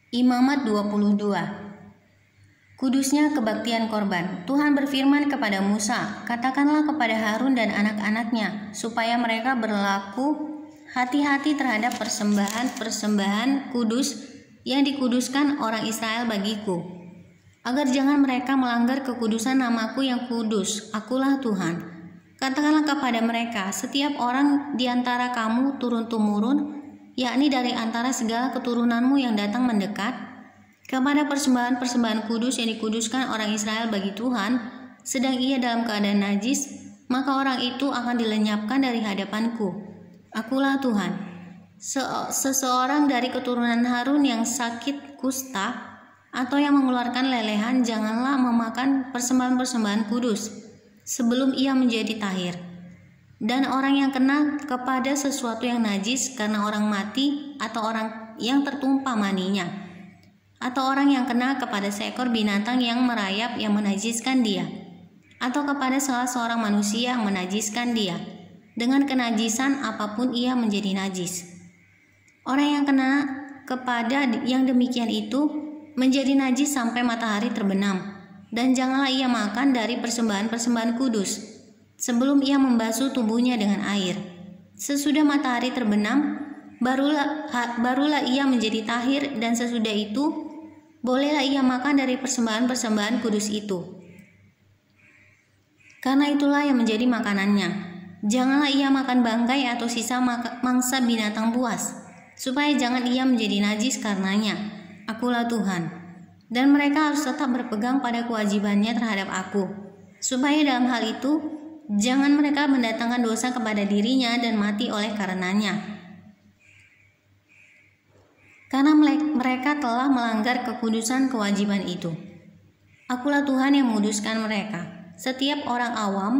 Imamat 22. Kudusnya kebaktian korban. Tuhan berfirman kepada Musa, "Katakanlah kepada Harun dan anak-anaknya, supaya mereka berlaku hati-hati terhadap persembahan-persembahan kudus yang dikuduskan orang Israel bagiku, agar jangan mereka melanggar kekudusan namaku yang kudus. Akulah Tuhan. Katakanlah kepada mereka, setiap orang di antara kamu turun-temurun, yakni dari antara segala keturunanmu yang datang mendekat, kepada persembahan-persembahan kudus yang dikuduskan orang Israel bagi Tuhan, sedang ia dalam keadaan najis, maka orang itu akan dilenyapkan dari hadapanku. Akulah Tuhan. Seseorang dari keturunan Harun yang sakit kusta atau yang mengeluarkan lelehan, janganlah memakan persembahan-persembahan kudus sebelum ia menjadi tahir. Dan orang yang kena kepada sesuatu yang najis karena orang mati, atau orang yang tertumpah maninya, atau orang yang kena kepada seekor binatang yang merayap yang menajiskan dia, atau kepada salah seorang manusia yang menajiskan dia, dengan kenajisan apapun ia menjadi najis. Orang yang kena kepada yang demikian itu menjadi najis sampai matahari terbenam, dan janganlah ia makan dari persembahan-persembahan kudus sebelum ia membasuh tubuhnya dengan air. Sesudah matahari terbenam, barulah ia menjadi tahir, dan sesudah itu bolehlah ia makan dari persembahan-persembahan kudus itu, karena itulah yang menjadi makanannya. Janganlah ia makan bangkai atau sisa mangsa binatang buas, supaya jangan ia menjadi najis karenanya. Akulah Tuhan. Dan mereka harus tetap berpegang pada kewajibannya terhadap aku, supaya dalam hal itu jangan mereka mendatangkan dosa kepada dirinya dan mati oleh karenanya, karena mereka telah melanggar kekudusan kewajiban itu. Akulah Tuhan yang menguduskan mereka. Setiap orang awam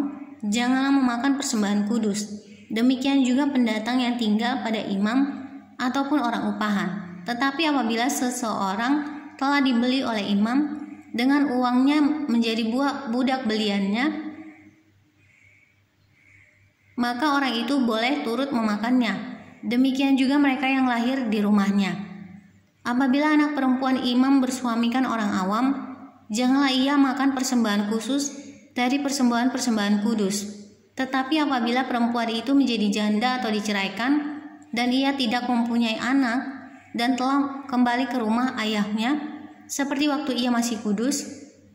janganlah memakan persembahan kudus. Demikian juga pendatang yang tinggal pada imam ataupun orang upahan. Tetapi apabila seseorang telah dibeli oleh imam dengan uangnya menjadi budak beliannya, maka orang itu boleh turut memakannya. Demikian juga mereka yang lahir di rumahnya. Apabila anak perempuan imam bersuamikan orang awam, janganlah ia makan persembahan khusus dari persembahan-persembahan kudus. Tetapi apabila perempuan itu menjadi janda atau diceraikan, dan ia tidak mempunyai anak, dan telah kembali ke rumah ayahnya, seperti waktu ia masih kudus,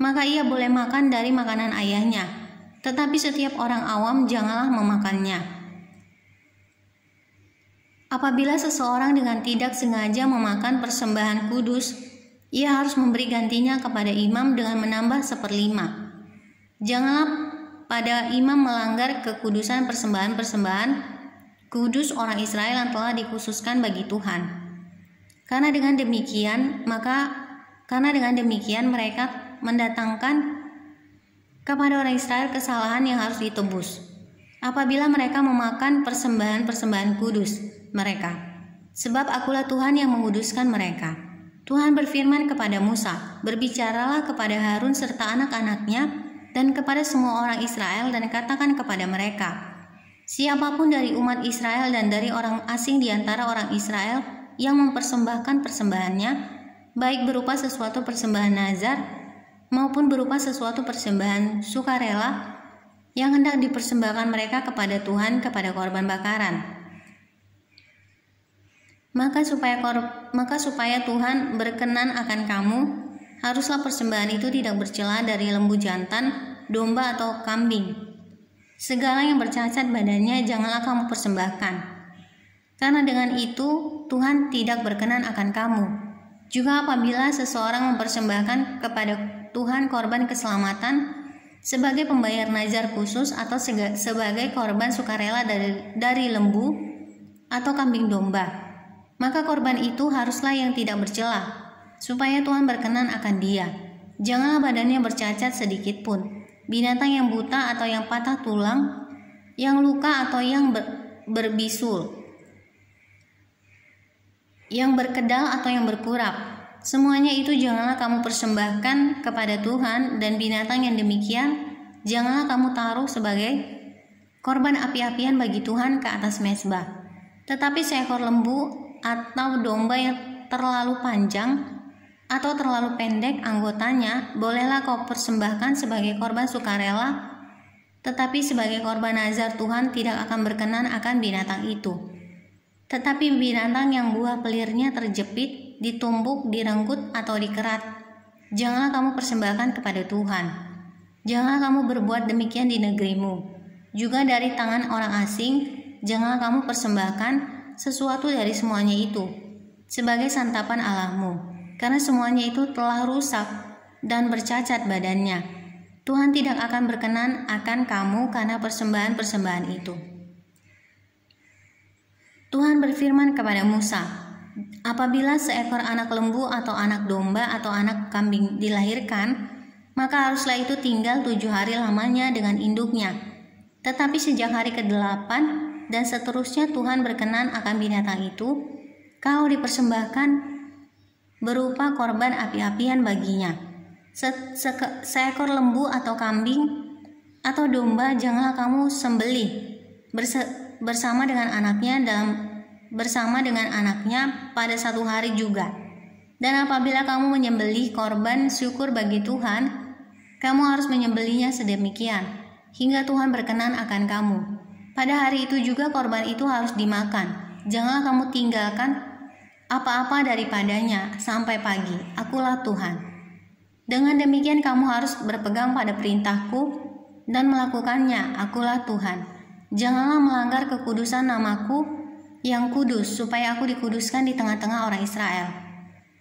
maka ia boleh makan dari makanan ayahnya. Tetapi setiap orang awam janganlah memakannya. Apabila seseorang dengan tidak sengaja memakan persembahan kudus, ia harus memberi gantinya kepada imam dengan menambah 1/5. Janganlah pada imam melanggar kekudusan persembahan-persembahan kudus orang Israel yang telah dikhususkan bagi Tuhan. Karena dengan demikian mereka mendatangkan kepada orang Israel kesalahan yang harus ditebus apabila mereka memakan persembahan-persembahan kudus mereka, sebab akulah Tuhan yang menguduskan mereka. Tuhan berfirman kepada Musa, "Berbicaralah kepada Harun serta anak-anaknya dan kepada semua orang Israel, dan katakan kepada mereka, siapapun dari umat Israel dan dari orang asing di antara orang Israel yang mempersembahkan persembahannya, baik berupa sesuatu persembahan nazar maupun berupa sesuatu persembahan sukarela yang hendak dipersembahkan mereka kepada Tuhan kepada korban bakaran, maka supaya Tuhan berkenan akan kamu, haruslah persembahan itu tidak bercela dari lembu jantan, domba atau kambing. Segala yang bercacat badannya janganlah kamu persembahkan, karena dengan itu Tuhan tidak berkenan akan kamu. Juga apabila seseorang mempersembahkan kepada Tuhan korban keselamatan sebagai pembayar nazar khusus atau sebagai korban sukarela dari lembu atau kambing domba, maka korban itu haruslah yang tidak bercela, supaya Tuhan berkenan akan dia. Janganlah badannya bercacat sedikit pun, binatang yang buta atau yang patah tulang, yang luka atau yang berbisul, yang berkedal atau yang berkurap. Semuanya itu janganlah kamu persembahkan kepada Tuhan, dan binatang yang demikian janganlah kamu taruh sebagai korban api-apian bagi Tuhan ke atas mezbah. Tetapi seekor lembu atau domba yang terlalu panjang atau terlalu pendek anggotanya, bolehlah kau persembahkan sebagai korban sukarela, tetapi sebagai korban nazar Tuhan tidak akan berkenan akan binatang itu. Tetapi binatang yang buah pelirnya terjepit, ditumbuk, direnggut, atau dikerat, janganlah kamu persembahkan kepada Tuhan. Janganlah kamu berbuat demikian di negerimu. Juga dari tangan orang asing, janganlah kamu persembahkan sesuatu dari semuanya itu sebagai santapan Allahmu. Karena semuanya itu telah rusak dan bercacat badannya. Tuhan tidak akan berkenan akan kamu karena persembahan-persembahan itu. Tuhan berfirman kepada Musa, apabila seekor anak lembu atau anak domba atau anak kambing dilahirkan, maka haruslah itu tinggal 7 hari lamanya dengan induknya. Tetapi sejak hari ke-8 dan seterusnya Tuhan berkenan akan binatang itu, kalau dipersembahkan berupa korban api-apian baginya. Seekor lembu atau kambing atau domba janganlah kamu sembelih bersama dengan anaknya pada satu hari juga. Dan apabila kamu menyembelih korban syukur bagi Tuhan, kamu harus menyembelihnya sedemikian hingga Tuhan berkenan akan kamu. Pada hari itu juga korban itu harus dimakan. Janganlah kamu tinggalkan apa-apa daripadanya sampai pagi. Akulah Tuhan. Dengan demikian kamu harus berpegang pada perintahku dan melakukannya. Akulah Tuhan. Janganlah melanggar kekudusan namaku yang kudus, supaya aku dikuduskan di tengah-tengah orang Israel.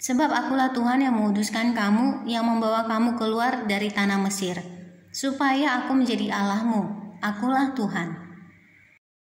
Sebab akulah Tuhan yang menguduskan kamu, yang membawa kamu keluar dari tanah Mesir, supaya aku menjadi Allahmu. Akulah Tuhan.